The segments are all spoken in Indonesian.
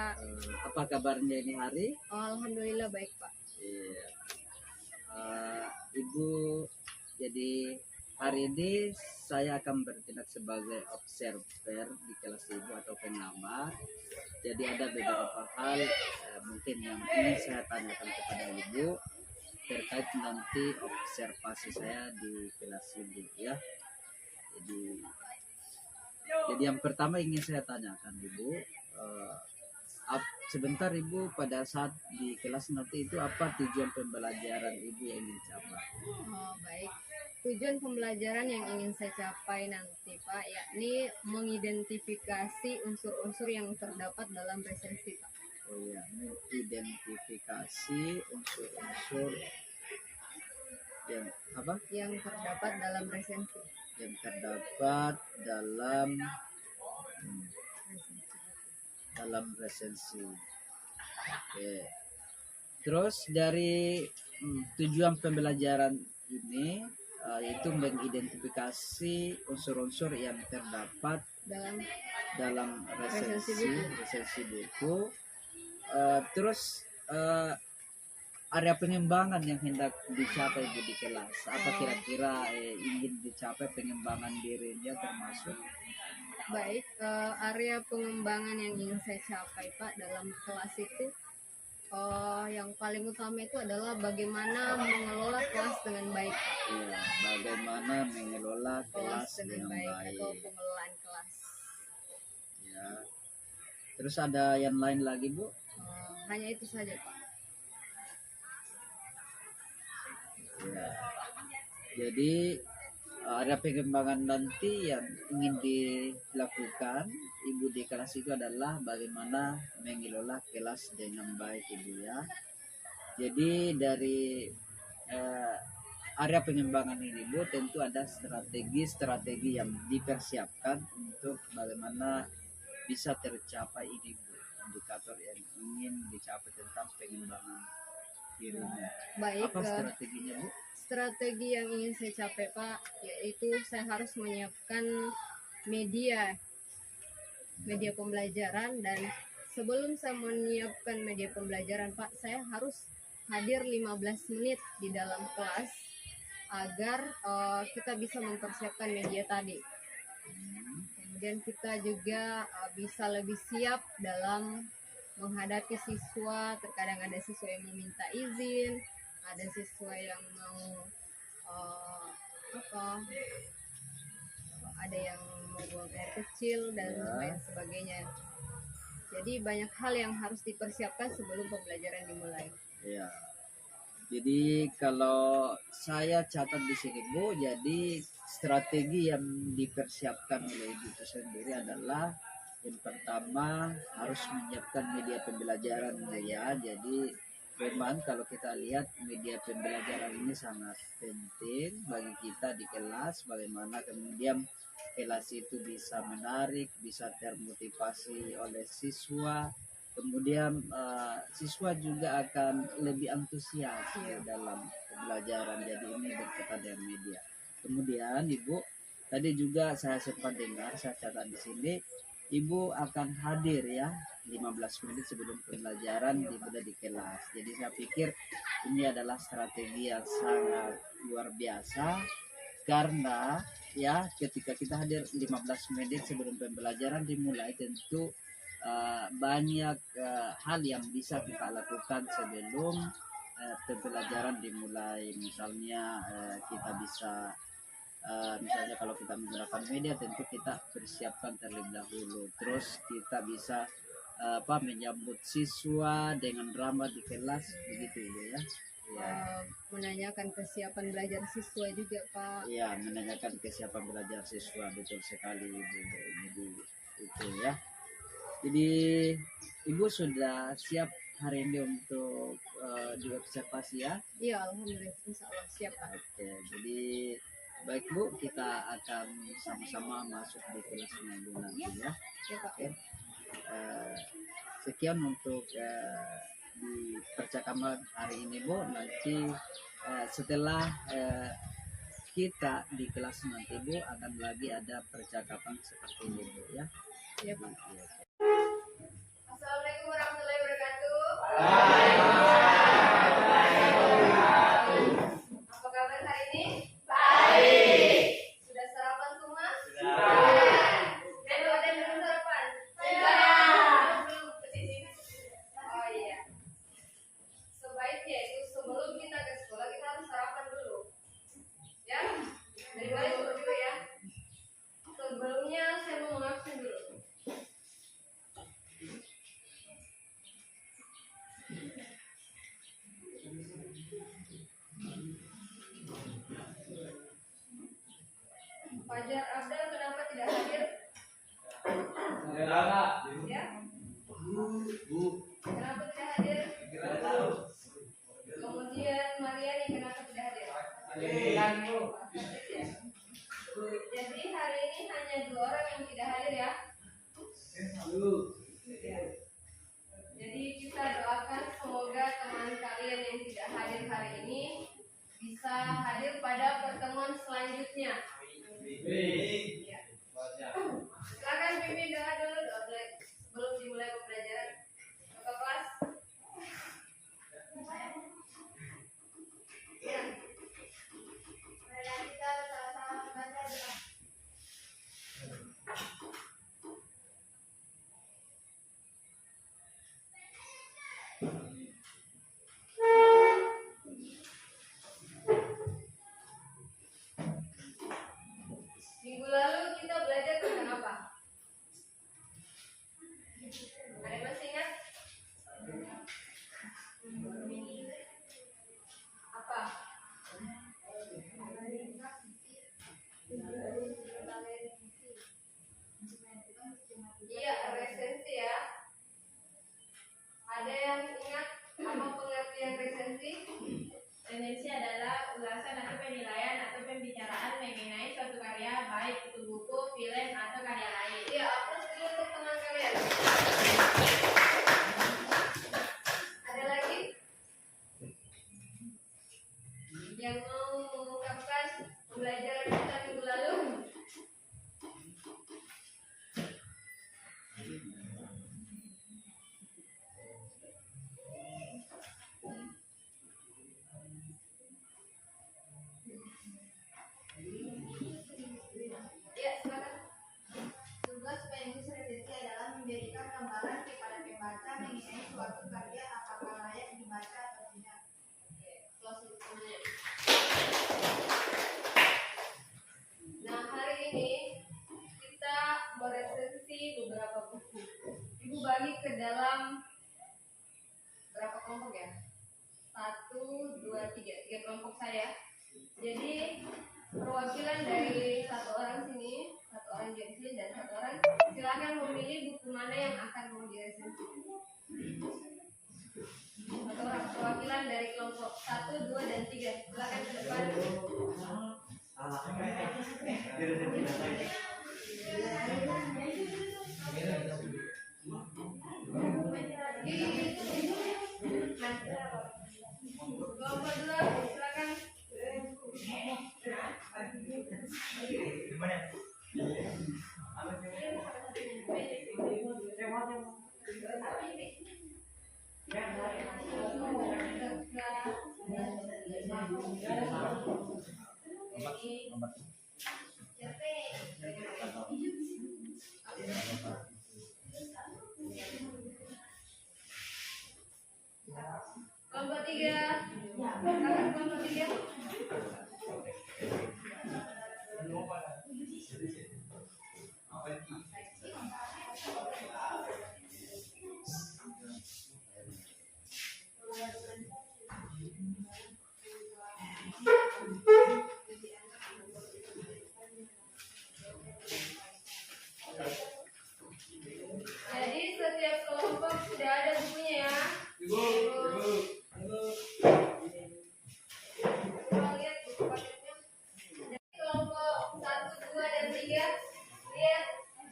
Pak. Apa kabarnya ini hari? Oh, alhamdulillah baik, Pak. Iya. Ibu, jadi hari ini saya akan bertindak sebagai observer di kelas Ibu atau pengamat. Jadi ada beberapa hal mungkin yang ingin saya tanyakan kepada Ibu terkait nanti observasi saya di kelas Ibu ya. Jadi yang pertama ingin saya tanyakan Ibu, sebentar Ibu, pada saat di kelas nanti itu apa tujuan pembelajaran Ibu yang ingin capai? Oh, baik. Tujuan pembelajaran yang ingin saya capai nanti, Pak, yakni mengidentifikasi unsur-unsur yang terdapat dalam resensi, Pak. Oh ya, mengidentifikasi unsur-unsur yang apa? Yang terdapat dalam resensi. Yang terdapat dalam resensi. Oke. Terus dari tujuan pembelajaran ini yaitu mengidentifikasi unsur-unsur yang terdapat dalam resensi buku. Terus area pengembangan yang hendak dicapai di kelas, apa kira-kira ingin dicapai pengembangan dirinya termasuk? Baik, area pengembangan yang ingin saya capai Pak dalam kelas itu yang paling utama itu adalah bagaimana mengelola kelas dengan baik, Pak. Ya, bagaimana mengelola kelas dengan baik atau pengelolaan kelas. Ya. Terus ada yang lain lagi Bu? Hanya itu saja Pak. Ya. Jadi ada pengembangan nanti yang ingin dilakukan Ibu di kelas itu adalah bagaimana mengelola kelas dengan baik Ibu ya. Jadi dari area pengembangan ini Bu, tentu ada strategi yang dipersiapkan untuk bagaimana bisa tercapai ini Bu, indikator yang ingin dicapai tentang pengembangan dirinya. Baik, apa strateginya Bu? Strategi yang ingin saya capai Pak, yaitu saya harus menyiapkan media pembelajaran, dan sebelum saya menyiapkan media pembelajaran Pak, saya harus hadir 15 menit di dalam kelas agar kita bisa mempersiapkan media tadi. Kemudian kita juga bisa lebih siap dalam menghadapi siswa. Terkadang ada siswa yang meminta izin, ada siswa yang mau ada yang mau buang air kecil dan lain sebagainya. Jadi banyak hal yang harus dipersiapkan sebelum pembelajaran dimulai. Ya. Jadi kalau saya catat di sini Bu, jadi strategi yang dipersiapkan oleh Ibu itu sendiri adalah yang pertama harus menyiapkan media pembelajaran ya. Jadi memang kalau kita lihat media pembelajaran ini sangat penting bagi kita di kelas, bagaimana kemudian kelas itu bisa menarik, bisa termotivasi oleh siswa, kemudian siswa juga akan lebih antusias dalam pembelajaran. Jadi ini berkaitan dengan media. Kemudian Ibu, tadi juga saya sempat dengar, saya catat di sini, Ibu akan hadir ya 15 menit sebelum pembelajaran di kelas. Jadi saya pikir ini adalah strategi yang sangat luar biasa, karena ya ketika kita hadir 15 menit sebelum pembelajaran dimulai, tentu banyak hal yang bisa kita lakukan sebelum pembelajaran dimulai. Misalnya kita bisa misalnya kalau kita menggunakan media, tentu kita persiapkan terlebih dahulu. Terus kita bisa menyambut siswa dengan ramah di kelas, begitu ya. Menanyakan kesiapan belajar siswa juga Pak. Ya, menanyakan kesiapan belajar siswa, betul sekali Ibu itu ya. Jadi Ibu sudah siap hari ini untuk diobservasi ya? Iya, alhamdulillah, insya Allah siap Pak. Oke, jadi baik Bu, kita akan sama-sama masuk di kelasnya Ibu nanti ya. Oke. Sekian untuk di percakapan hari ini Bu. Nanti setelah kita di kelas nanti Bu, akan lagi ada percakapan seperti ini Bu ya. Iya Pak. Assalamualaikum warahmatullahi Fajar Abdal kenapa tidak hadir? Ya? Kenapa tidak hadir? Kemudian Mariani kenapa tidak hadir? Jadi hari ini hanya 2 orang yang tidak hadir ya. Jadi kita doakan semoga teman kalian yang tidak hadir hari ini bisa hadir pada pertemuan selanjutnya. Ya. Silakan pimpin doa dulu sebelum dimulai pembelajaran. Bapak kelas. Ya. Mari kita sama-sama baca doa. Minggu lalu kita belajar tentang apa? Ada yang masih ingat? Apa? Iya, resensi ya. Ada yang ingat apa pengertian resensi? Resensi adalah ulasan atau penilaian atau pembicaraan mengenai suatu karya, baik itu buku, film, atau karya lain. Iya, aplaus dulu untuk teman kalian. Ada lagi yang mau mengungkapkan pembelajaran kita minggu lalu? Ya, silakan. Tugas penulis resensi adalah memberikan gambaran kepada pembaca mengenai suatu karya apakah layak dibaca atau tidak. Close semuanya. Nah, hari ini kita meresensi beberapa buku. Ibu bagi ke dalam berapa kelompok ya? 1, 2, 3 kelompok saya. Jadi perwakilan dari 1 orang sini, 1 orang di sini dan 1 orang silakan memilih buku mana yang akan mau diresensi. 1 orang perwakilan dari kelompok 1, 2, dan 3 silakan ke depan. Kelompok 2 silakan. Kelompok 3 silakan kelompok 3. Jadi setiap kelompok sudah ada bukunya ya. Coba lihat buku paketnya. Jadi kelompok 1, 2, dan 3 lihat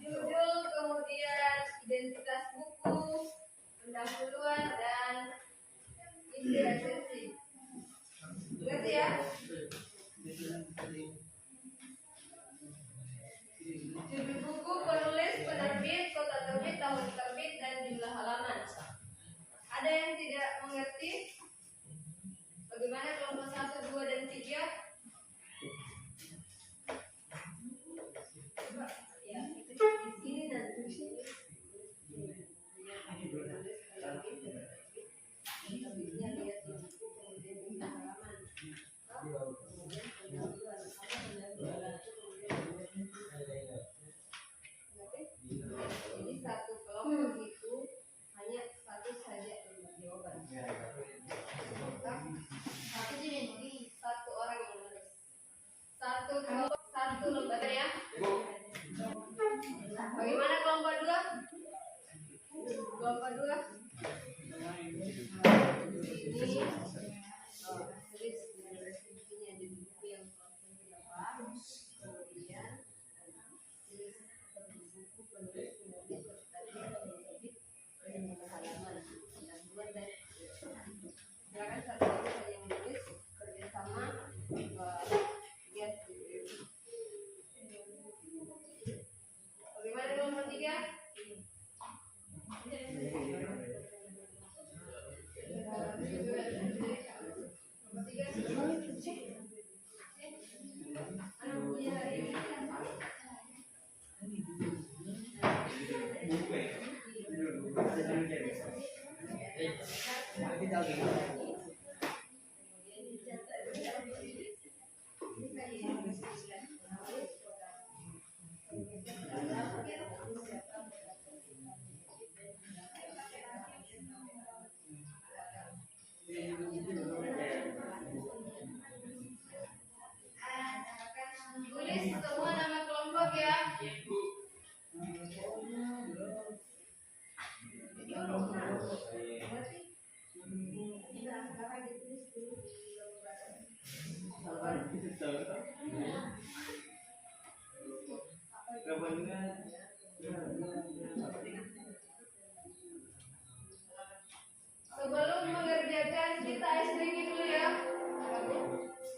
judul, kemudian identitas buku, pendahuluan, dan isi resensi. Ngerti ya? Judul buku, penulis, penerbit, kota terbit, tahun terbit, dan jumlah halaman. Ada yang tidak mengerti? Bagaimana kelompok 1, 2, dan 3? Coba, ya, di sini dan di sini. Terbitnya lihat di buku, kemudian jumlah halaman. Kemudian pendahuluan, apa pendahuluan? Jadi satu kelompok itu hanya satu saja jawaban. ini tulis referensinya di buku yang berapa, kemudian tulis buku penulis tadi berapa halaman dan buat dan silakan satu-satu saja yang menulis kerjasama lihat. Bagaimana nomor 3? Tulis semua nama kelompok ya. Sebelum mengerjakan kita ice breaking dulu ya.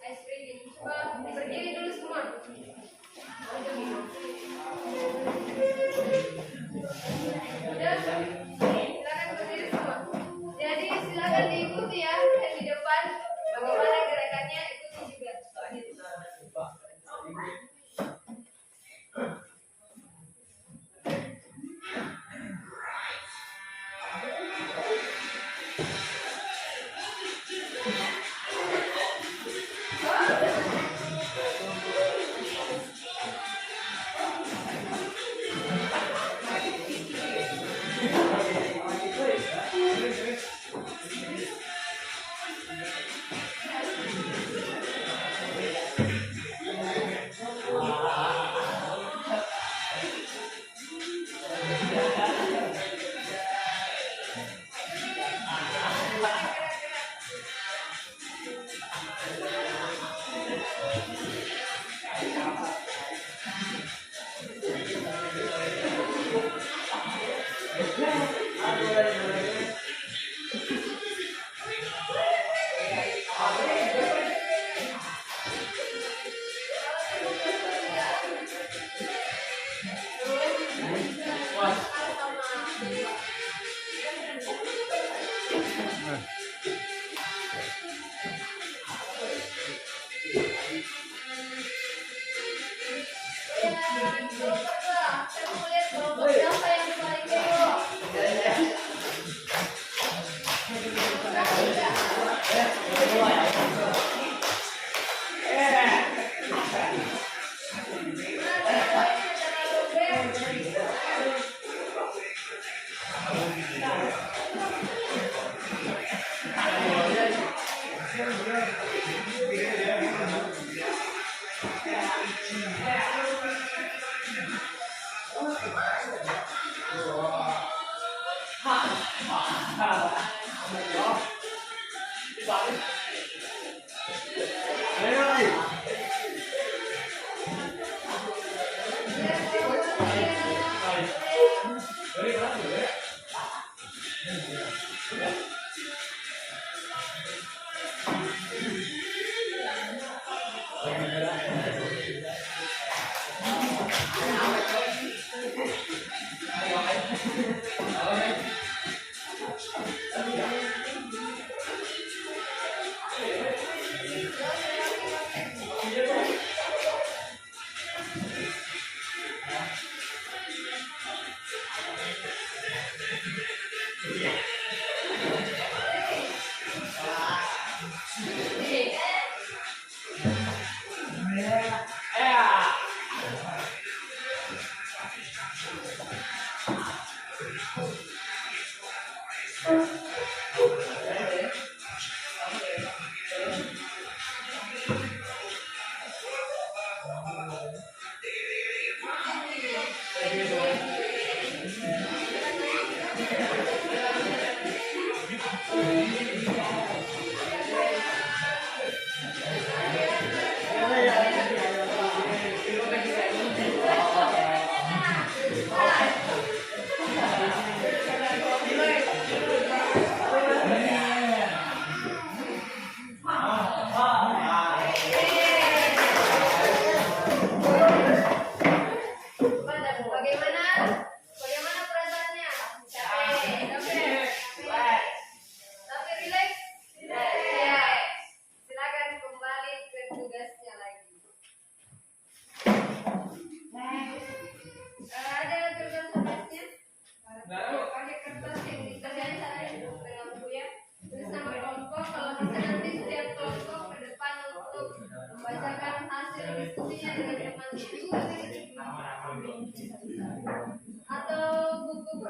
Ice breaking. Coba berdiri dulu semua. Udah, silakan berdiri semua. Jadi silakan diikuti ya yang di depan. Bagaimana gerakannya ikuti juga.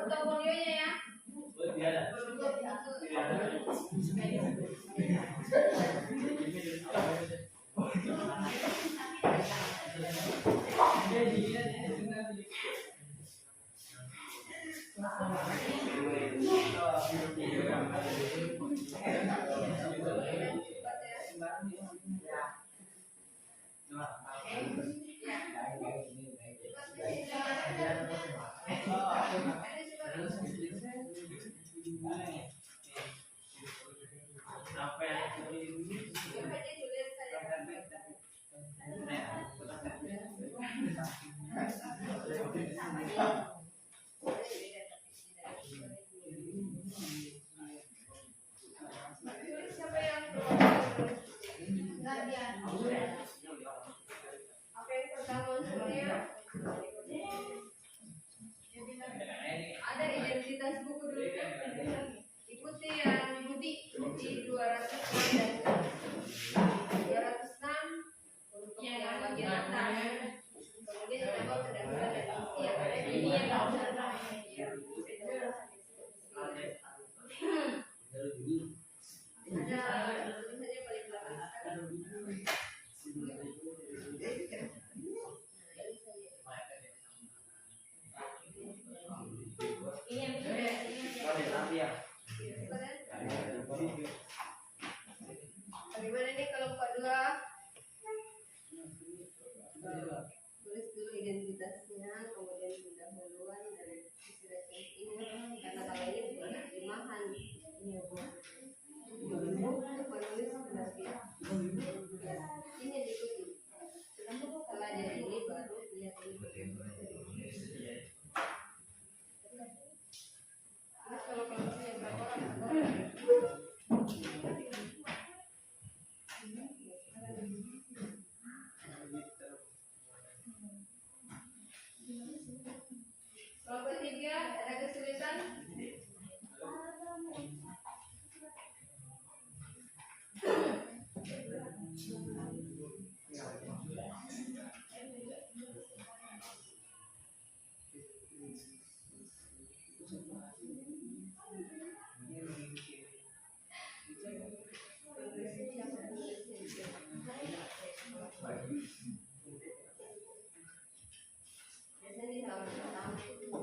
portofolionya ya. Siapa yang apa yang pertama unsurnya? Ada identitas buku dulu kan? Ikuti yang Budi di 206 dan 206 untuk yang bagian atas. Kemudian ditambah pendahuluan dan isi yang ada di ini yang nggak usah ya. Ada tulisannya paling belakang sekali. Ini yang sudah. Bagaimana nih kalau Pak Dua? Tulis dulu identitasnya, kemudian pendahuluan dari isi referensi ini, karena kalau ini bukan terjemahan, ini ya Bu. Penulis penerbit. Ini yang diikuti. Setelah jadi ini baru lihat ini bagaimana. Terus kalau kelompoknya berapa orang? Kelompok 3 ada kesulitan? Biasanya di tahun pertama itu.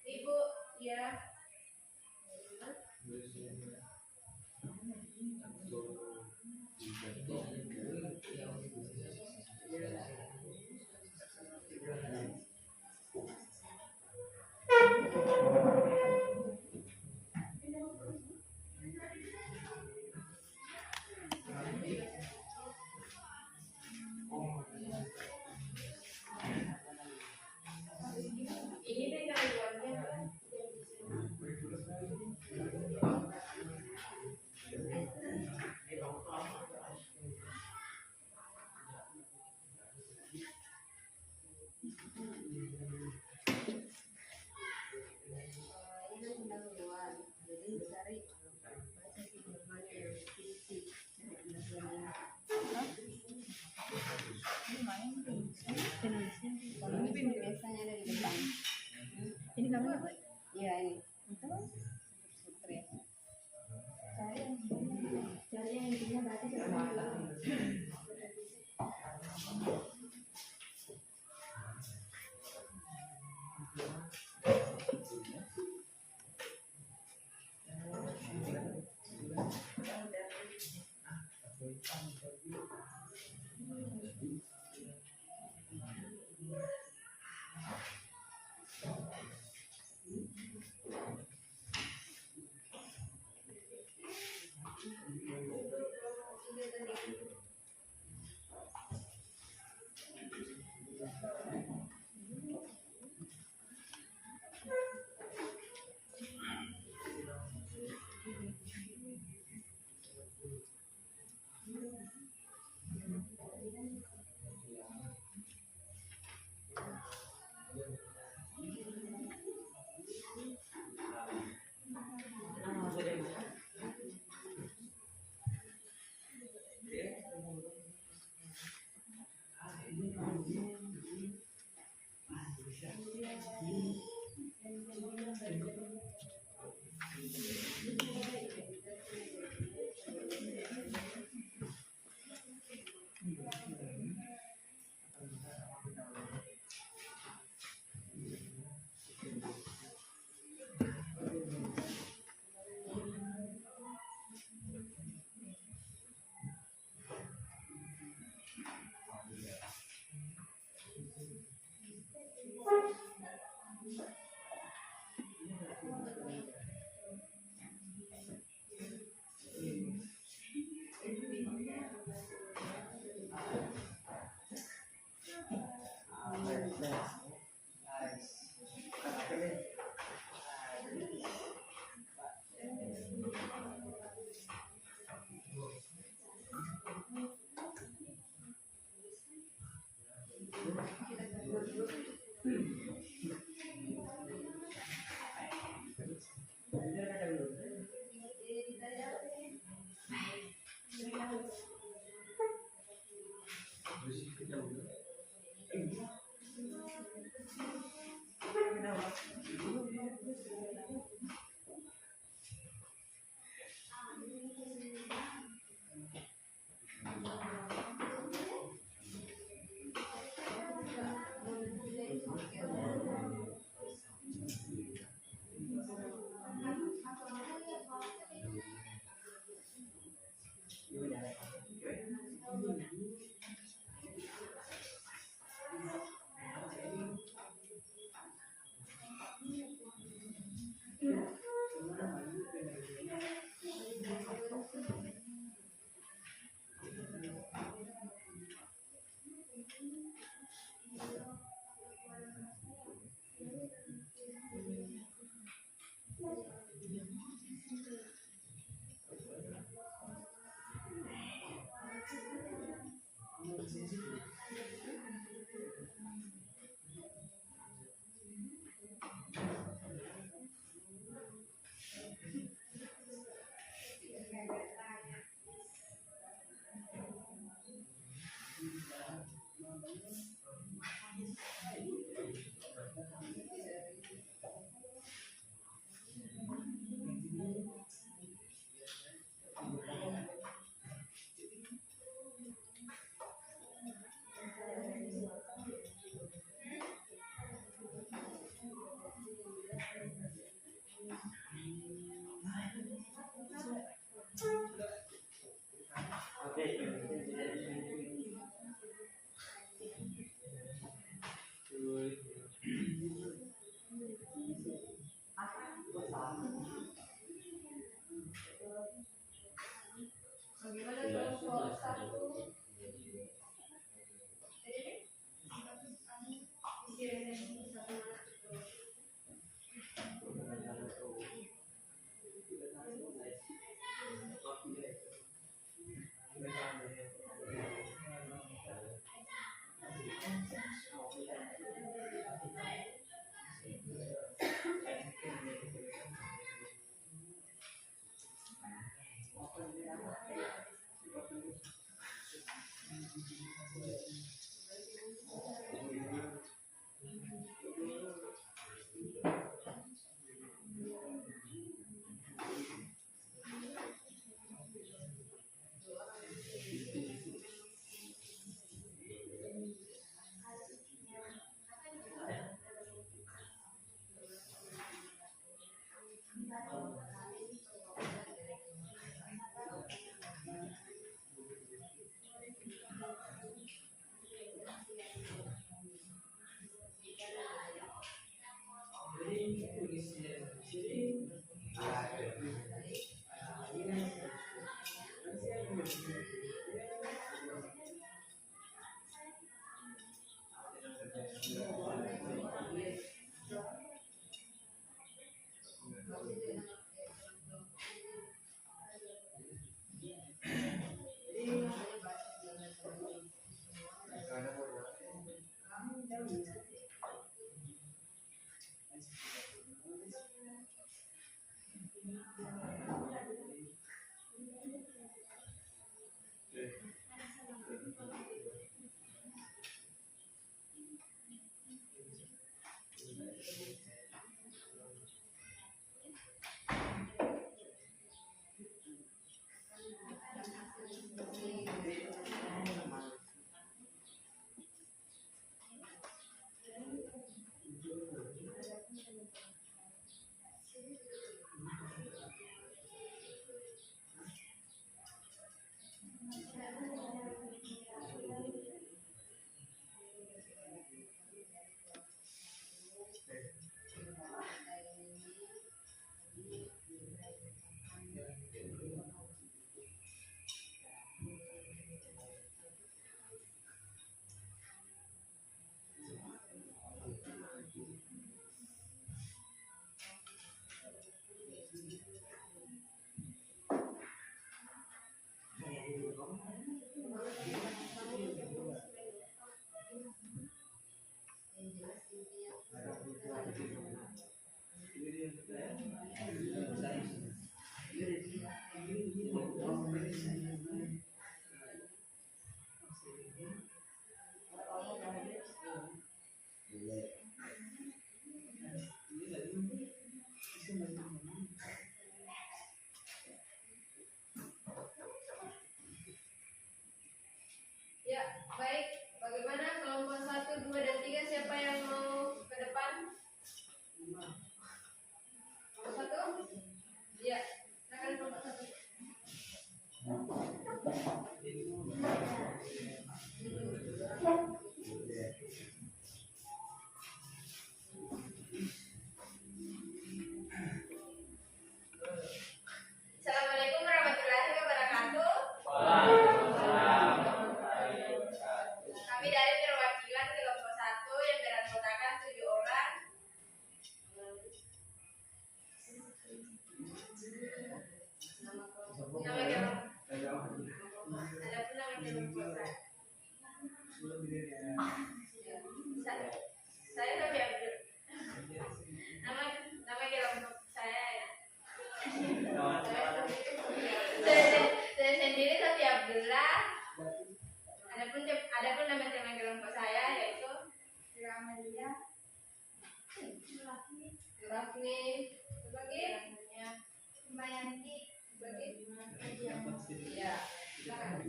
Ibu, ya. Ini beda luarnya. Ini pendahuluan, jadi cari baca firman yang isi. Biasanya ada namanya Bu? Iya ini. Itu Putri. Cari yang intinya berarti seperti Ya, baik. Bagaimana kelompok 1, 2, dan 3 siapa yang mau ke depan? Kelompok 1? Ya, silakan kelompok 1. Assalamualaikum warahmatullahi wabarakatuh. Kami dari perwakilan kelompok 1 yang beranggotakan 7 orang. Nama kelompok. Adapun nama kelompok saya Sofi Abdul. Nama kelompok saya ya. Saya sendiri Sofi Abdullah. Adapun nama kelompok saya yaitu Amalia, Rafni, sebagai Mayanti. ya, silakan.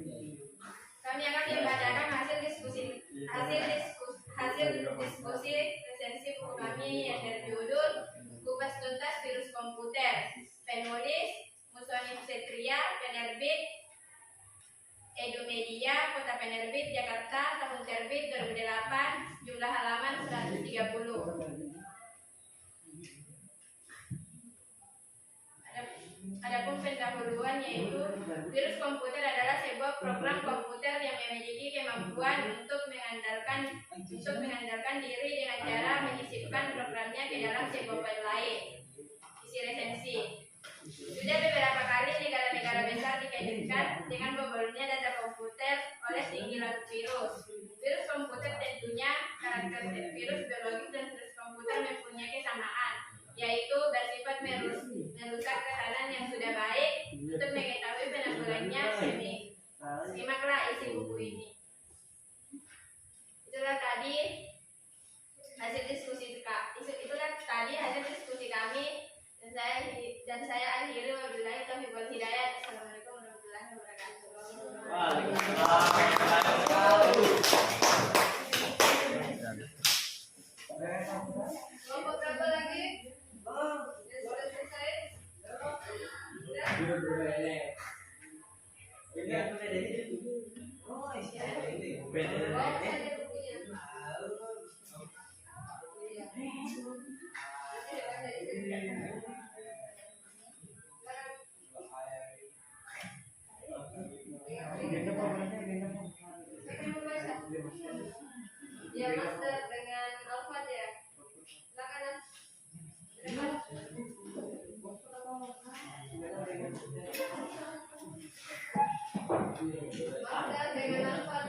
Kami akan membacakan hasil diskusi resensi buku kami yang berjudul Kupas Tuntas Virus Komputer. Penulis Musoni Setria, penerbit Edumedia, Kota Penerbit Jakarta, tahun terbit 2008, jumlah halaman 130. Adapun pendahuluan yaitu virus komputer adalah sebuah program komputer yang memiliki kemampuan untuk mengandalkan diri dengan cara menyisipkan programnya ke dalam sebuah file lain. Isi resensi. Sudah beberapa kali negara-negara besar dikaitkan dengan bobolnya data komputer oleh singgih virus. Virus komputer tentunya karakteristik virus biologis dan virus komputer mempunyai kesamaan, yaitu bersifat merusak ketahanan yang sudah baik. Untuk mengetahui penanggulangannya, simaklah isi buku ini. Itulah tadi hasil diskusi kami dan saya akhiri wabillahi taufiq wal hidayah. Assalamualaikum warahmatullahi wabarakatuh. Kelompok berapa lagi? Yang sudah selesai? Ya, master dengan Alfat ya. Silakan. Master dengan Alfat.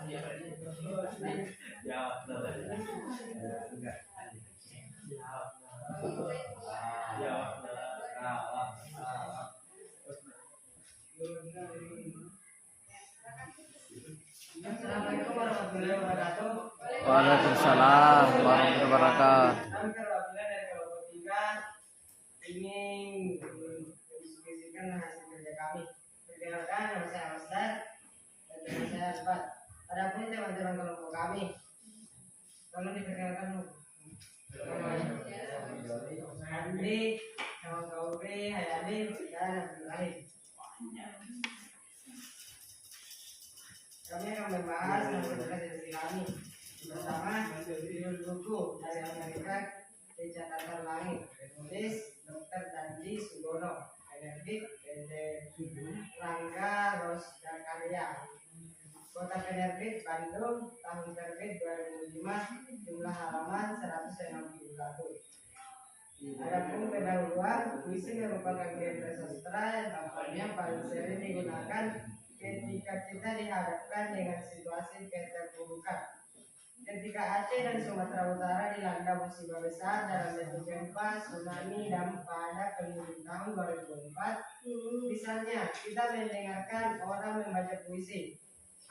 Assalamualaikum warahmatullahi wabarakatuh. Waalaikumsalam warahmatullahi wabarakatuh. Kami perwakilan dari kelompok 3 ingin mendiskusikan hasil kerja kami. Perkenalkan, nama saya Masdar dan teman saya Alfat. Adapun teman-teman kelompok kami, tolong diperkenalkan. Andri, nama Kauri, Hayani, dan Abdurrahim. Kami akan membahas tentang presentasi kami. Pertama, judul buku dari Amerika di catatan langit, penulis Dr. Dandi Sugono, penerbit PT Rangga Rosdakarya, kota penerbit Bandung, tahun terbit 2005, jumlah halaman 161. Adapun pendahuluan, puisi merupakan genre sastra yang tampaknya paling sering digunakan ketika kita dihadapkan dengan situasi keterpurukan. Ketika Aceh dan Sumatera Utara dilanda musibah besar dalam bentuk gempa, tsunami, dan pada penghujung tahun 2004, misalnya kita mendengarkan orang membaca puisi.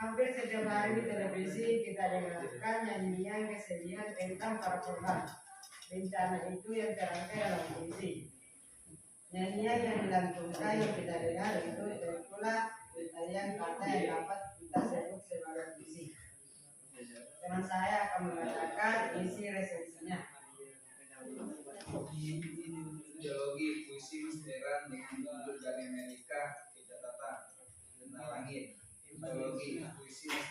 Hampir setiap hari di televisi kita dengarkan nyanyian kesedihan tentang para korban bencana itu yang terangkai dalam puisi. Nyanyian yang dilantunkan yang kita dengar itu tertulah tarian kata yang dapat kita sebut sebagai puisi. Teman saya akan membacakan isi resensinya. Geologi puisi Mas dengan judul dari Amerika di catatan tentang langit. Geologi puisi Mas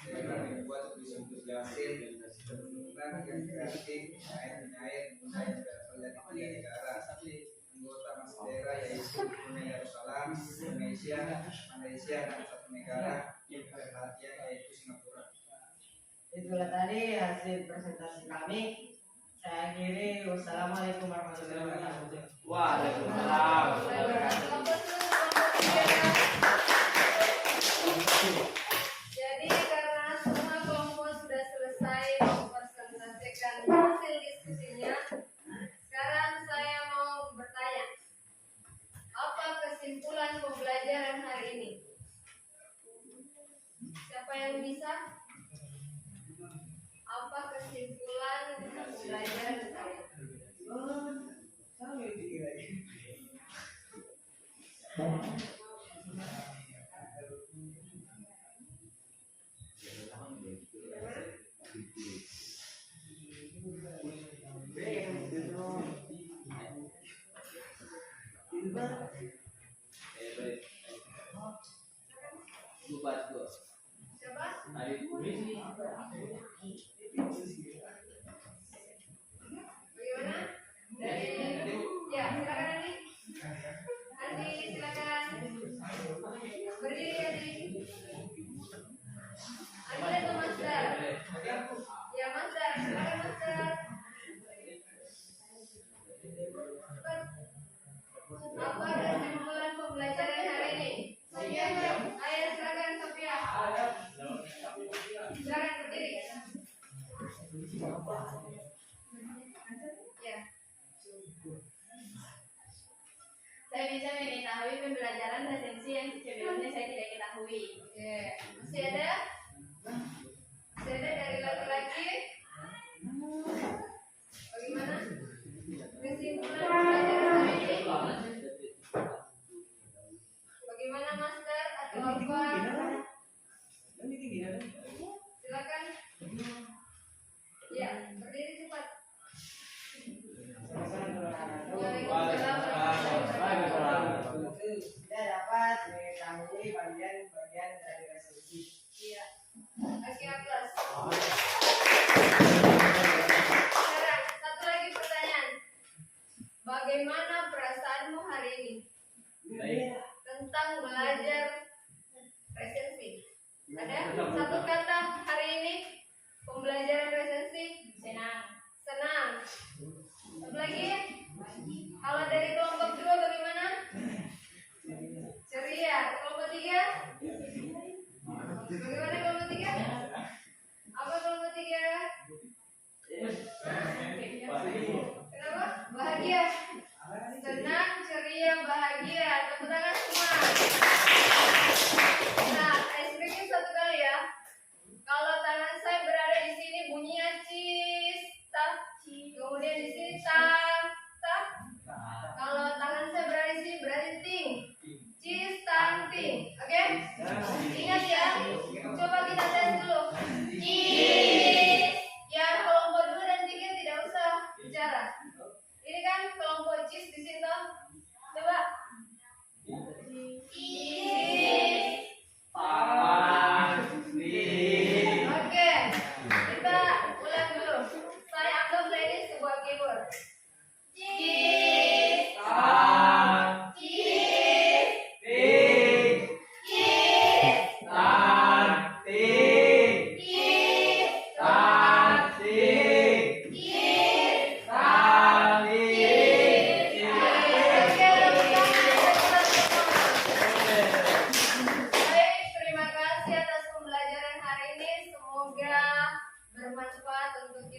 membuat puisi untuk Yasin menunjukkan yang kreatif penyair muda yang berasal dari 3 negara. Anggota Mas yaitu Brunei Darussalam, Indonesia, Malaysia, dan 1 negara yang perhatian yaitu Singapura. Itulah tadi hasil presentasi kami. Saya akhiri. Wassalamualaikum warahmatullahi wabarakatuh. Waalaikumsalam. Jadi karena semua kelompok sudah selesai mempresentasikan hasil diskusinya, sekarang saya mau bertanya, apa kesimpulan pembelajaran hari ini? Siapa yang bisa? Apa kesimpulan pembelajaran hari ini? Bagaimana? Ya, silakan Andi. Andi, silakan. Berdiri Andi. Andi atau Master? Ya, Master. Silakan Master. Cepat. Apa kesimpulan pembelajaran hari ini? Sofia, ayo silakan Sofia. Silakan berdiri. Ya. Saya bisa mengetahui pembelajaran resensi yang sebelumnya saya tidak ketahui. Oke. Masih ada? Masih ada dari laki-laki? Bagaimana? Kesimpulan pembelajaran hari ini? Bagaimana Master atau apa? Silakan. Ya, berdiri cepat. Kita dapat mengetahui bagian-bagian dari resensi. Iya. Oke, kelas. Sekarang satu lagi pertanyaan. Bagaimana perasaanmu hari ini tentang belajar resensi? Ada satu kata hari ini pembelajaran resensi? Senang. Senang. Satu lagi? Kalau dari kelompok 2 bagaimana? Ceria. Kelompok 3? Bagaimana kelompok 3?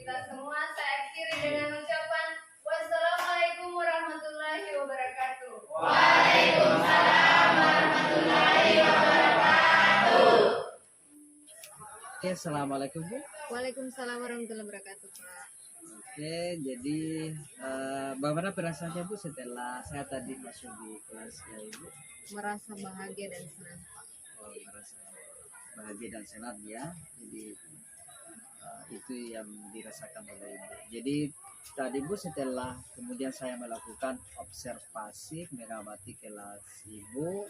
kita semua. Saya akhiri dengan ucapan wassalamualaikum warahmatullahi wabarakatuh. Oke, assalamualaikum Bu. Waalaikumsalam warahmatullahi wabarakatuh, Pak. Oke, jadi bagaimana perasaannya Bu setelah saya tadi masuk di kelasnya Ibu? Merasa bahagia dan senang, Pak. Oh, merasa bahagia dan senang ya. Jadi itu yang dirasakan oleh Ibu. Jadi tadi Bu setelah kemudian saya melakukan observasi mengamati kelas Ibu,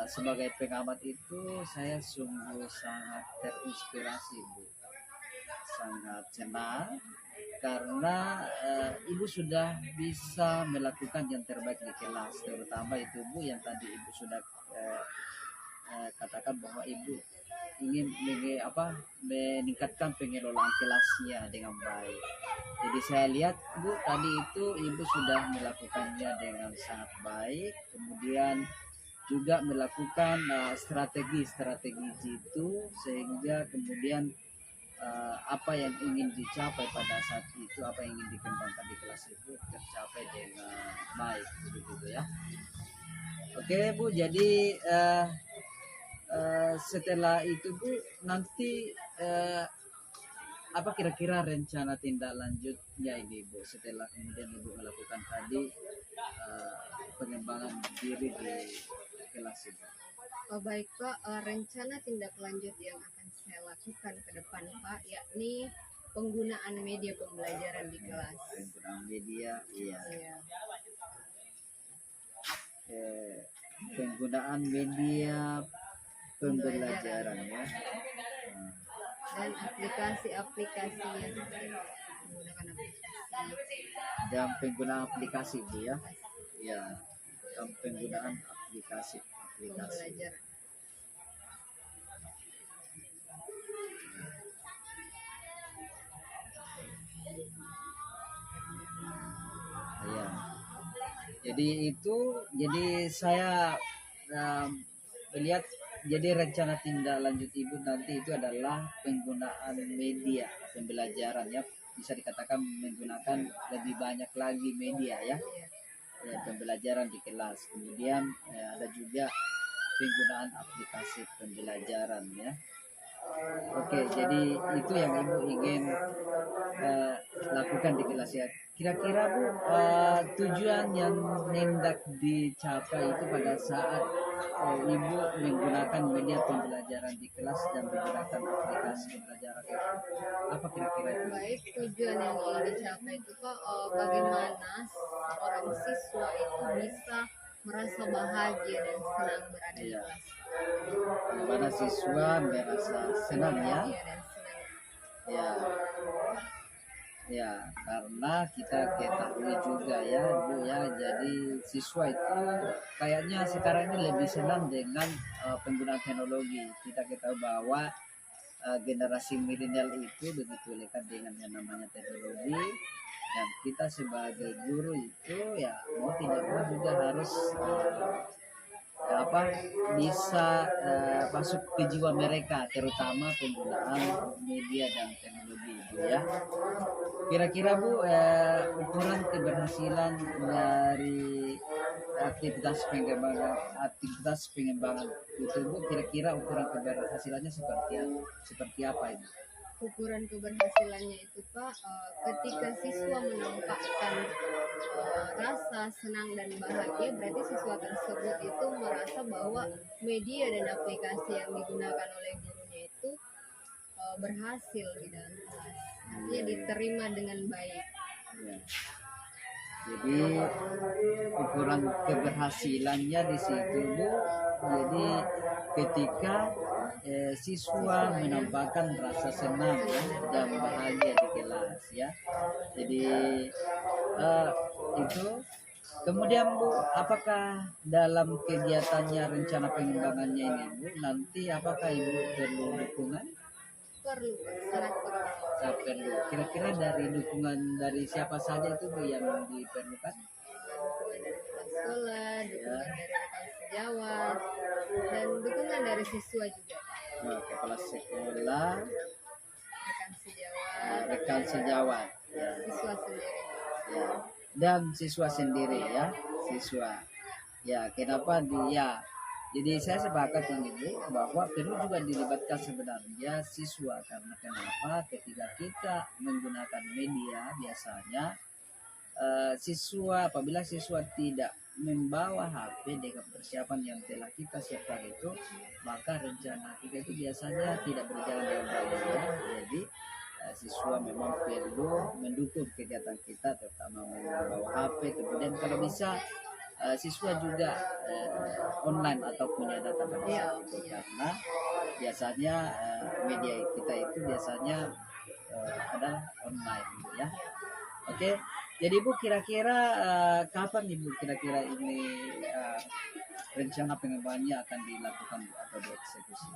sebagai pengamat itu saya sungguh sangat terinspirasi Bu, sangat senang karena Ibu sudah bisa melakukan yang terbaik di kelas, terutama itu Bu yang tadi Ibu sudah katakan bahwa Ibu ingin meningkatkan pengelolaan kelasnya dengan baik. Jadi saya lihat Bu tadi itu Ibu sudah melakukannya dengan sangat baik, kemudian juga melakukan strategi-strategi itu sehingga kemudian apa yang ingin dicapai pada saat itu, apa yang ingin dikembangkan di kelas itu tercapai dengan baik begitu ya. Oke Bu, jadi setelah itu Bu nanti apa kira-kira rencana tindak lanjutnya ini Bu setelah kemudian Ibu melakukan tadi pengembangan diri di kelas itu? Oh, baik Pak, rencana tindak lanjut yang akan saya lakukan ke depan Pak, yakni penggunaan media pembelajaran di kelas. Penggunaan media, iya. Iya. Penggunaan media pembelajaran ya. Dan aplikasi-aplikasi yang menggunakan aplikasi Dan penggunaan aplikasi Bu ya. Ya. Dan penggunaan aplikasi. pembelajaran. Iya. Jadi saya melihat jadi rencana tindak lanjut Ibu nanti itu adalah penggunaan media pembelajaran ya, bisa dikatakan menggunakan lebih banyak lagi media ya, pembelajaran di kelas. Kemudian ada juga penggunaan aplikasi pembelajaran ya. Oke, jadi itu yang Ibu ingin lakukan di kelas ya. Kira-kira Bu, tujuan yang hendak dicapai itu pada saat Ibu menggunakan media pembelajaran di kelas dan menggunakan aplikasi pembelajaran itu, apa kira-kira itu? Baik, tujuan yang ingin dicapai itu Pak, bagaimana seorang siswa itu bisa merasa bahagia dan senang berada di Iya. kelas. Bagaimana siswa merasa senang ya? Bahagia dan senang. Ya, ya, karena kita ketahui juga ya Bu ya, jadi siswa itu kayaknya sekarang ini lebih senang dengan penggunaan teknologi. Kita ketahui bahwa generasi milenial itu begitu lekat dengan yang namanya teknologi, dan kita sebagai guru itu ya mau tidak mau juga harus bisa masuk ke jiwa mereka, terutama penggunaan media dan teknologi itu ya. Kira-kira Bu, ukuran keberhasilan dari aktivitas pengembangan itu Bu, kira-kira ukuran keberhasilannya seperti apa ini? Ukuran keberhasilannya itu Pak, ketika siswa menampakkan rasa senang dan bahagia, berarti siswa tersebut itu merasa bahwa media dan aplikasi yang digunakan oleh gurunya itu berhasil di dalam kelas, artinya diterima dengan baik. Ya. Jadi ukuran keberhasilannya di situ Bu, jadi ketika siswa menampakkan rasa senang ya, dan bahagia di kelas ya. Jadi itu. Kemudian Bu, apakah dalam kegiatannya rencana pengembangannya ini Bu, nanti apakah Ibu perlu dukungan? Perlu Pak, sangat perlu. Saya perlu. Kira-kira dari dukungan dari siapa saja itu Bu yang diperlukan? Dukungan dari kepala sekolah, dukungan dari rekan sejawat, dan dukungan dari siswa juga Pak. Kepala sekolah, Rekan sejawat, rekan sejawat ya, siswa sendiri. ya. Dan siswa sendiri ya, siswa. Ya, kenapa dia? Jadi saya sepakat dengan Ibu bahwa perlu juga dilibatkan sebenarnya siswa karena kenapa? Ketika kita menggunakan media biasanya apabila siswa tidak membawa HP dengan persiapan yang telah kita siapkan itu, maka rencana kita itu biasanya tidak berjalan dengan baik ya. Jadi siswa memang perlu mendukung kegiatan kita, terutama membawa HP. Kemudian kalau bisa siswa juga online atau punya data pada saat itu, karena biasanya media kita itu biasanya adalah online ya. Oke, jadi Ibu kira-kira kapan Ibu kira-kira ini rencana pengembangannya akan dilakukan Bu, atau dieksekusi?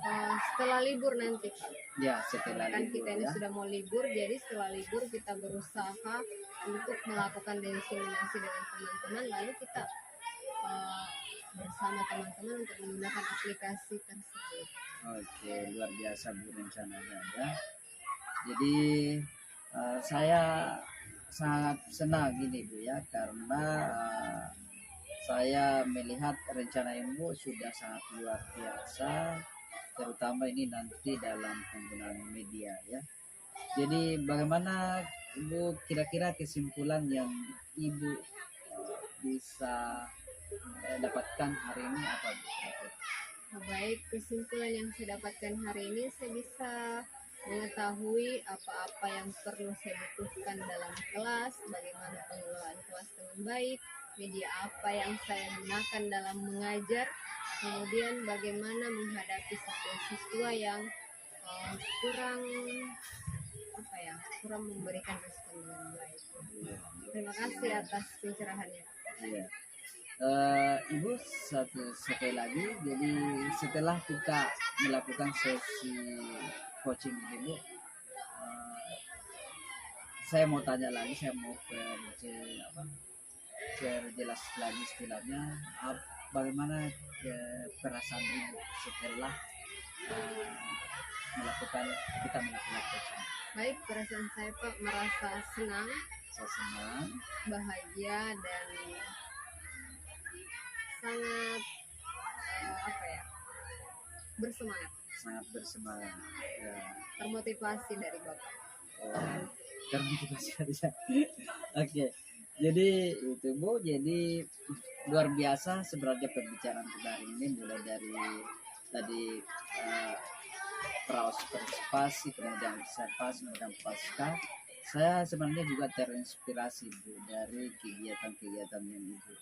Setelah libur nanti Pak. Ya, setelah Kan libur kita ini ya. sudah mau libur, jadi setelah libur kita berusaha untuk melakukan diseminasi dengan teman-teman, lalu kita bersama teman-teman untuk menggunakan aplikasi tersebut. Oke, luar biasa Bu rencananya ya. Jadi saya sangat senang gini Bu ya, karena saya melihat rencana Ibu sudah sangat luar biasa, terutama ini nanti dalam penggunaan media ya. Jadi bagaimana Ibu kira-kira kesimpulan yang Ibu bisa dapatkan hari ini apa Bu? Baik, kesimpulan yang saya dapatkan hari ini, saya bisa mengetahui apa-apa yang perlu saya butuhkan dalam kelas, bagaimana pengelolaan kelas dengan baik, media apa yang saya gunakan dalam mengajar, kemudian bagaimana menghadapi siswa yang kurang memberikan respon dengan baik. Terima kasih atas pencerahannya. Iya. Ibu sekali lagi, jadi setelah kita melakukan sesi coaching ini Bu, saya mau tanya lagi, saya mau perjelas lagi istilahnya, bagaimana perasaan Ibu setelah kita melakukan coaching? Baik, perasaan saya Pak merasa senang, Saya senang, bahagia, dan sangat bersemangat, sangat bersemangat ya. termotivasi dari Bapak. Termotivasi dari saya. Oke, jadi itu Bu, jadi luar biasa sebenarnya pembicaraan kita hari ini, mulai dari tadi partisipasi, kemudian observasi, kemudian pasca. Saya sebenarnya juga terinspirasi Bu dari kegiatan-kegiatan yang Ibu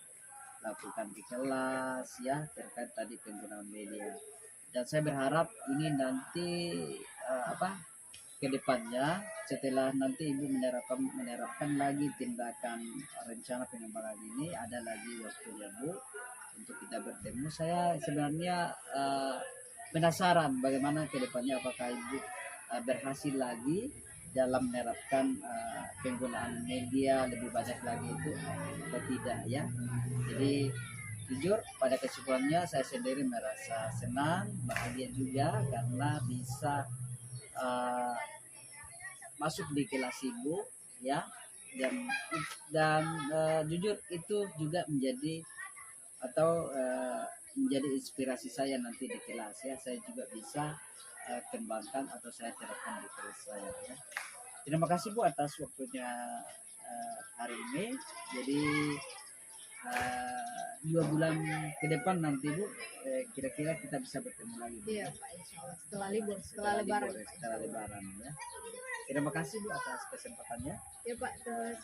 lakukan di kelas ya, terkait tadi penggunaan media. Dan saya berharap ini nanti ke depannya setelah nanti Ibu menerapkan lagi tindakan rencana pengembangan ini, ada lagi waktunya Bu untuk kita bertemu. Saya sebenarnya penasaran bagaimana ke depannya, apakah Ibu berhasil lagi dalam menerapkan penggunaan media lebih banyak lagi itu atau tidak ya. Jadi jujur pada kesimpulannya saya sendiri merasa senang, bahagia juga karena bisa masuk di kelas Ibu ya, dan jujur itu juga menjadi menjadi inspirasi saya nanti di kelas ya. Saya juga bisa kembangkan atau saya terapkan di kelas saya ya. Terima kasih Bu atas waktunya hari ini. Jadi 2 bulan ke depan nanti Bu, kira-kira kita bisa bertemu lagi Bu. Iya Pak, insya Allah setelah libur, setelah lebaran. Setelah lebaran ya. Terima kasih Bu atas kesempatannya. Ya Pak, terus